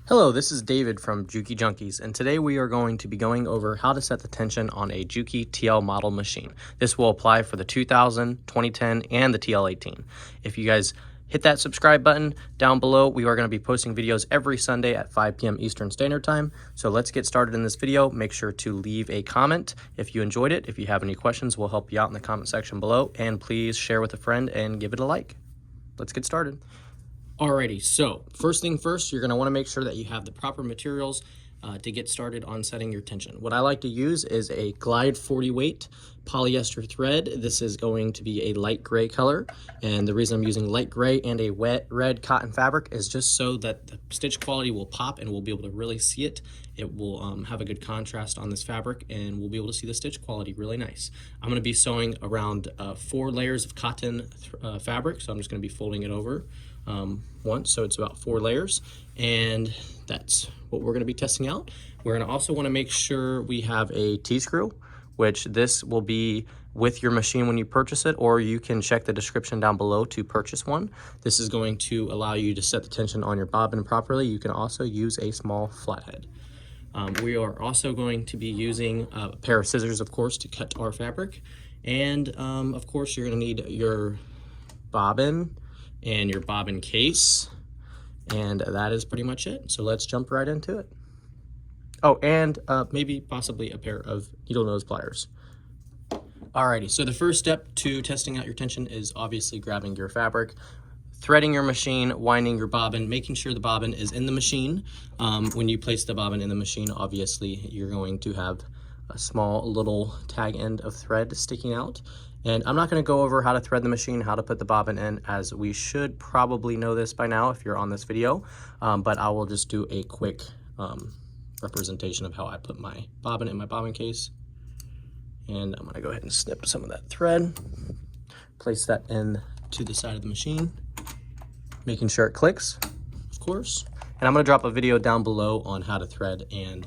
Hello, this is David from Junkies, and today we are going to be going over how to set the tension on a Juki TL model machine. This will apply for the 2000, 2010, and the TL-18. If you guys hit that subscribe button down below, we are going to be posting videos every Sunday at 5 p.m. Eastern Standard Time. So let's get started in this video. Make sure to leave a comment if you enjoyed it. If you have any questions, we'll help you out in the comment section below, and please share with a friend and give it a like. Let's get started. Alrighty, so first thing first, you're going to want to make sure that you have the proper materials to get started on setting your tension. What I like to use is a Glide 40 weight polyester thread. This is going to be a light gray color, and the reason I'm using light gray and a wet red cotton fabric is just so that the stitch quality will pop and we'll be able to really see it. It will have a good contrast on this fabric, and we'll be able to see the stitch quality really nice. I'm going to be sewing around 4 layers of cotton fabric, so I'm just going to be folding it over once, so it's about 4 layers, and that's what we're going to be testing out. We're going to also want to make sure we have a T-screw, which this will be with your machine when you purchase it, or you can check the description down below to purchase one. This is going to allow you to set the tension on your bobbin properly. You can also use a small flathead. We are also going to be using a pair of scissors, of course, to cut our fabric, and of course you're going to need your bobbin and your bobbin case, and that is pretty much it. So let's jump right into it. Oh, and maybe possibly a pair of needle nose pliers. Alrighty, so the first step to testing out your tension is obviously grabbing your fabric, threading your machine, winding your bobbin, making sure the bobbin is in the machine. When you place the bobbin in the machine, obviously you're going to have a small little tag end of thread sticking out. And I'm not going to go over how to thread the machine, how to put the bobbin in, as we should probably know this by now if you're on this video, but I will just do a quick representation of how I put my bobbin in my bobbin case. And I'm going to go ahead and snip some of that thread, place that in to the side of the machine, making sure it clicks, of course. And I'm going to drop a video down below on how to thread and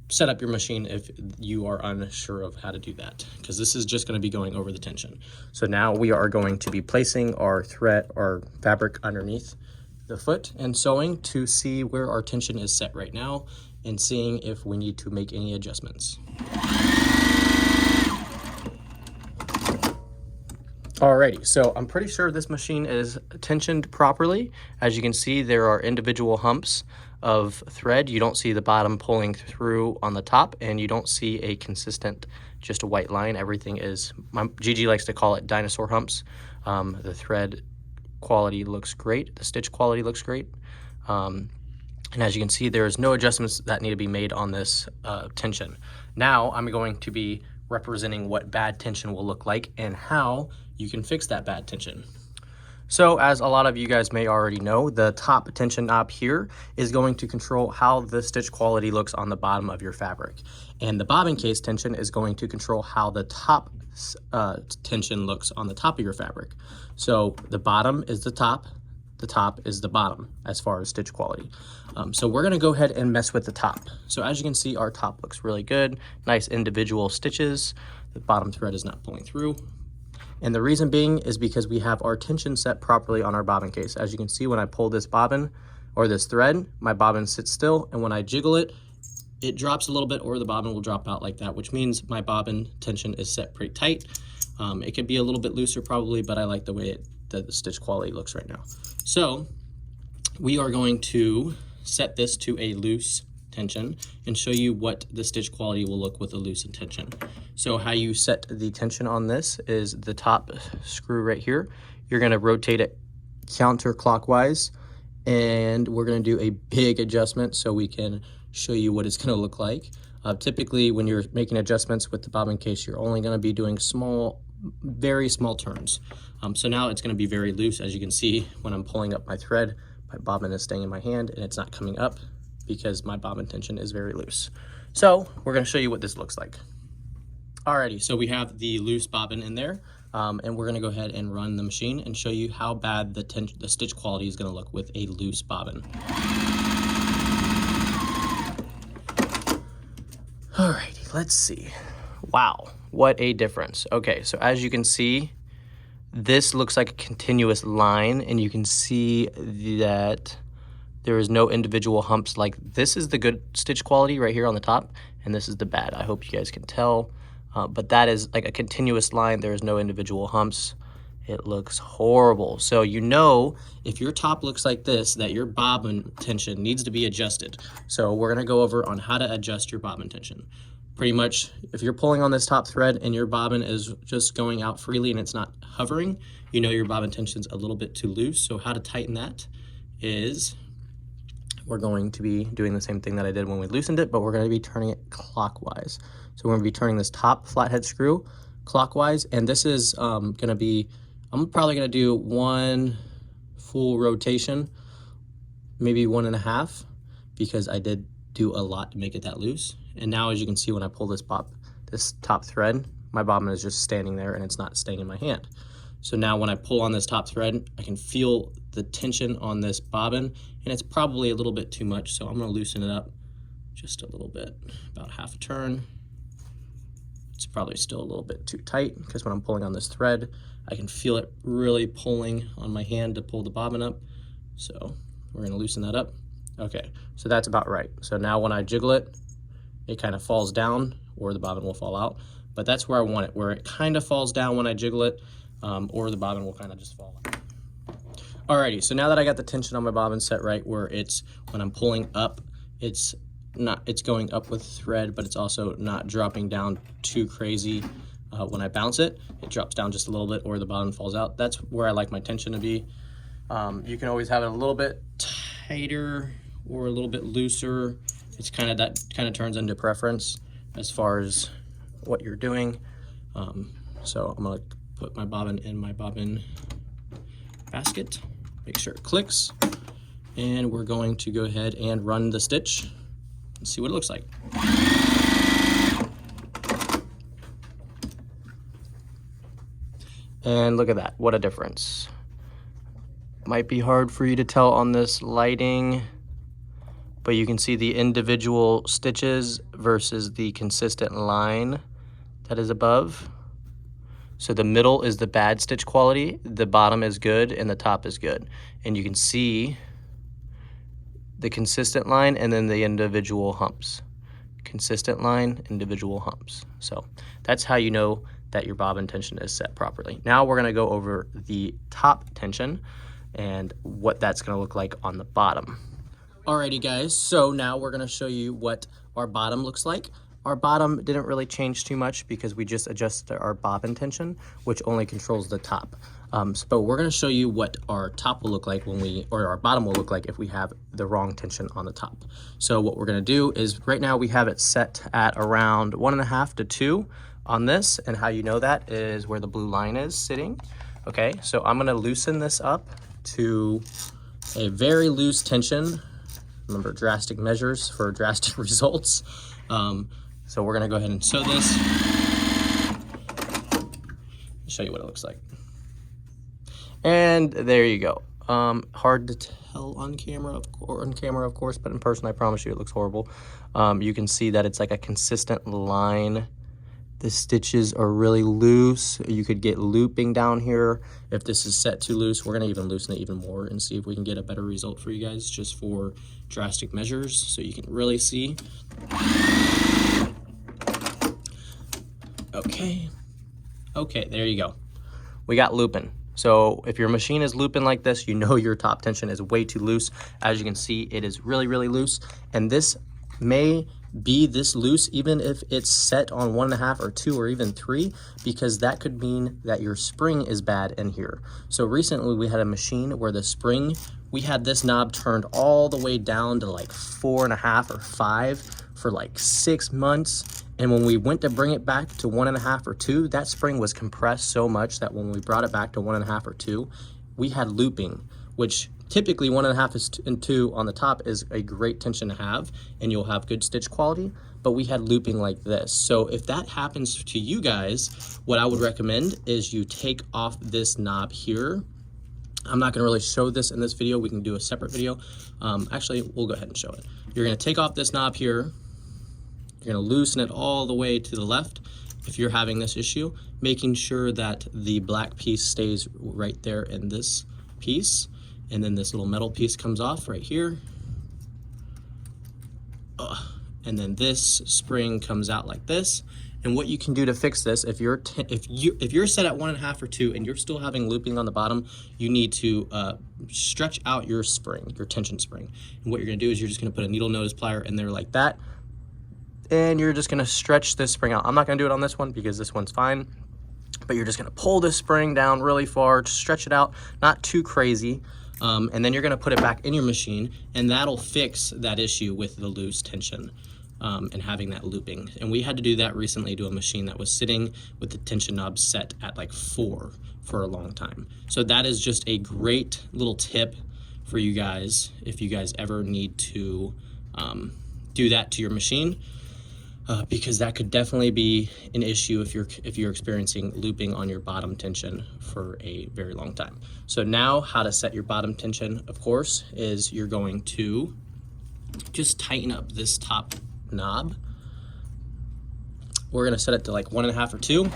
set up your machine if you are unsure of how to do that, because this is just going to be going over the tension. So now we are going to be placing our thread or fabric underneath the foot and sewing to see where our tension is set right now and seeing if we need to make any adjustments. Alrighty, so I'm pretty sure this machine is tensioned properly. As you can see, there are individual humps of thread. You don't see the bottom pulling through on the top, and you don't see a consistent, just a white line. Everything is, Gigi likes to call it dinosaur humps. The thread quality looks great. The stitch quality looks great. And as you can see, there's no adjustments that need to be made on this tension. Now I'm going to be representing what bad tension will look like and how you can fix that bad tension. So as a lot of you guys may already know, the top tension knob here is going to control how the stitch quality looks on the bottom of your fabric. And the bobbin case tension is going to control how the top tension looks on the top of your fabric. So the bottom is the top is the bottom as far as stitch quality. So we're gonna go ahead and mess with the top. So as you can see, our top looks really good. Nice individual stitches. The bottom thread is not pulling through. And the reason being is because we have our tension set properly on our bobbin case. As you can see, when I pull this bobbin or this thread, my bobbin sits still, and when I jiggle it, it drops a little bit, or the bobbin will drop out like that, which means my bobbin tension is set pretty tight. It could be a little bit looser probably, but I like the way the stitch quality looks right now. So we are going to set this to a loose tension and show you what the stitch quality will look with a loose tension. So how you set the tension on this is the top screw right here. You're going to rotate it counterclockwise, and we're going to do a big adjustment so we can show you what it's going to look like. Typically when you're making adjustments with the bobbin case, you're only going to be doing small, very small turns. So now it's going to be very loose. As you can see, when I'm pulling up my thread, my bobbin is staying in my hand and it's not coming up because my bobbin tension is very loose. So we're going to show you what this looks like. Alrighty, so we have the loose bobbin in there, and we're going to go ahead and run the machine and show you how bad the stitch quality is going to look with a loose bobbin. Alrighty, let's see. Wow, what a difference. Okay, so as you can see, this looks like a continuous line, and you can see that there is no individual humps. Like this is the good stitch quality right here on the top, and this is the bad. I hope you guys can tell, but that is like a continuous line. There is no individual humps. It looks horrible. So you know, if your top looks like this, that your bobbin tension needs to be adjusted. So we're gonna go over on how to adjust your bobbin tension. Pretty much, if you're pulling on this top thread and your bobbin is just going out freely and it's not hovering, you know your bobbin tension's a little bit too loose. So how to tighten that is, we're going to be doing the same thing that I did when we loosened it, but we're gonna be turning it clockwise. So we're gonna be turning this top flathead screw clockwise, and this is gonna be, I'm probably gonna do one full rotation, maybe 1.5, because I did do a lot to make it that loose. And now, as you can see, when I pull this top thread, my bobbin is just standing there and it's not staying in my hand. So now when I pull on this top thread, I can feel the tension on this bobbin, and it's probably a little bit too much. So I'm gonna loosen it up just a little bit, about half a turn. It's probably still a little bit too tight because when I'm pulling on this thread, I can feel it really pulling on my hand to pull the bobbin up. So we're gonna loosen that up. Okay, so that's about right. So now when I jiggle it, it kind of falls down, or the bobbin will fall out. But that's where I want it, where it kind of falls down when I jiggle it, or the bobbin will kind of just fall out. Alrighty, so now that I got the tension on my bobbin set right, where it's, when I'm pulling up, it's going up with thread, but it's also not dropping down too crazy. When I bounce it, it drops down just a little bit, or the bobbin falls out. That's where I like my tension to be. You can always have it a little bit tighter or a little bit looser. It's that kind of turns into preference as far as what you're doing. So I'm gonna put my bobbin in my bobbin basket, make sure it clicks, and we're going to go ahead and run the stitch and see what it looks like. And look at that, what a difference. Might be hard for you to tell on this lighting, but you can see the individual stitches versus the consistent line that is above. So the middle is the bad stitch quality, the bottom is good, and the top is good. And you can see the consistent line and then the individual humps. Consistent line, individual humps. So that's how you know that your bobbin tension is set properly. Now we're gonna go over the top tension and what that's gonna look like on the bottom. Alrighty guys, so now we're gonna show you what our bottom looks like. Our bottom didn't really change too much because we just adjusted our bobbin tension, which only controls the top. But we're gonna show you what our top will look like or our bottom will look like if we have the wrong tension on the top. So what we're gonna do is, right now we have it set at around 1.5 to 2 on this, and how you know that is where the blue line is sitting. Okay, so I'm gonna loosen this up to a very loose tension. Remember, drastic measures for drastic results. So we're gonna go ahead and sew this. I'll show you what it looks like. And there you go. Hard to tell on camera, of course, but in person, I promise you, it looks horrible. You can see that it's like a consistent line. The stitches are really loose. You could get looping down here. If this is set too loose, we're gonna even loosen it even more and see if we can get a better result for you guys, just for drastic measures, so you can really see. Okay, there you go. We got looping. So if your machine is looping like this, you know your top tension is way too loose. As you can see, it is really, really loose. And this may be this loose even if it's set on 1.5 or 2 or even 3, because that could mean that your spring is bad in here. So recently we had a machine where the spring, we had this knob turned all the way down to like 4.5 or 5 for like 6 months. And when we went to bring it back to 1.5 or 2, that spring was compressed so much that when we brought it back to 1.5 or 2, we had looping, which typically 1.5 and 2 on the top is a great tension to have, and you'll have good stitch quality, but we had looping like this. So if that happens to you guys, what I would recommend is you take off this knob here. I'm not gonna really show this in this video. We can do a separate video. Actually, we'll go ahead and show it. You're gonna take off this knob here. You're gonna loosen it all the way to the left if you're having this issue, making sure that the black piece stays right there in this piece, and then this little metal piece comes off right here. and then this spring comes out like this. And what you can do to fix this, if you're set at 1.5 or 2 and you're still having looping on the bottom, you need to stretch out your spring, your tension spring. And what you're gonna do is you're just gonna put a needle nose plier in there like that, and you're just gonna stretch this spring out. I'm not gonna do it on this one because this one's fine, but you're just gonna pull this spring down really far, just stretch it out, not too crazy. And then you're gonna put it back in your machine, and that'll fix that issue with the loose tension and having that looping. And we had to do that recently to a machine that was sitting with the tension knob set at like 4 for a long time. So that is just a great little tip for you guys if you guys ever need to do that to your machine. Because that could definitely be an issue if you're experiencing looping on your bottom tension for a very long time. So now how to set your bottom tension, of course, is you're going to just tighten up this top knob. We're gonna set it to like 1.5 or 2.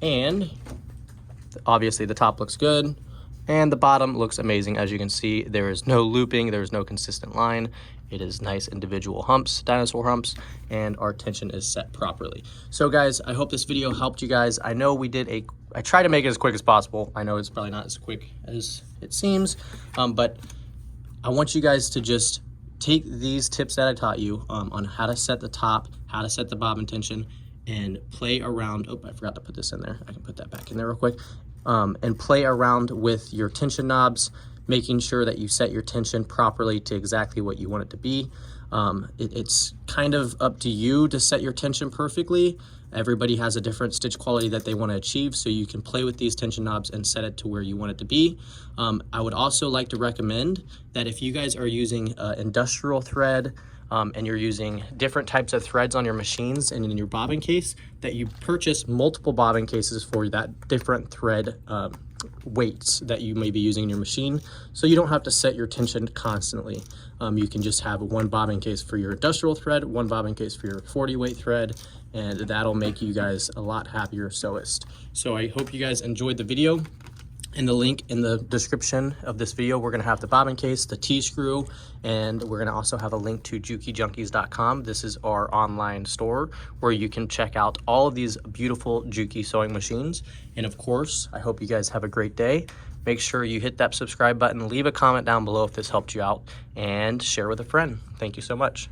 And obviously the top looks good. And the bottom looks amazing. As you can see, there is no looping, there is no consistent line. It is nice individual humps, dinosaur humps, and our tension is set properly. So guys, I hope this video helped you guys. I know I tried to make it as quick as possible. I know it's probably not as quick as it seems, but I want you guys to just take these tips that I taught you on how to set the top, how to set the bobbin tension, and play around. Oh, I forgot to put this in there. I can put that back in there real quick. And play around with your tension knobs, making sure that you set your tension properly to exactly what you want it to be. It's kind of up to you to set your tension perfectly. Everybody has a different stitch quality that they want to achieve, so you can play with these tension knobs and set it to where you want it to be. I would also like to recommend that if you guys are using industrial thread, and you're using different types of threads on your machines and in your bobbin case, that you purchase multiple bobbin cases for that different thread weights that you may be using in your machine, so you don't have to set your tension constantly. You can just have one bobbin case for your industrial thread, one bobbin case for your 40 weight thread, and that'll make you guys a lot happier sewists. So I hope you guys enjoyed the video. In the link in the description of this video, we're gonna have the bobbin case, the T-screw, and we're gonna also have a link to JukiJunkies.com. This is our online store where you can check out all of these beautiful Juki sewing machines. And of course, I hope you guys have a great day. Make sure you hit that subscribe button, leave a comment down below if this helped you out, and share with a friend. Thank you so much.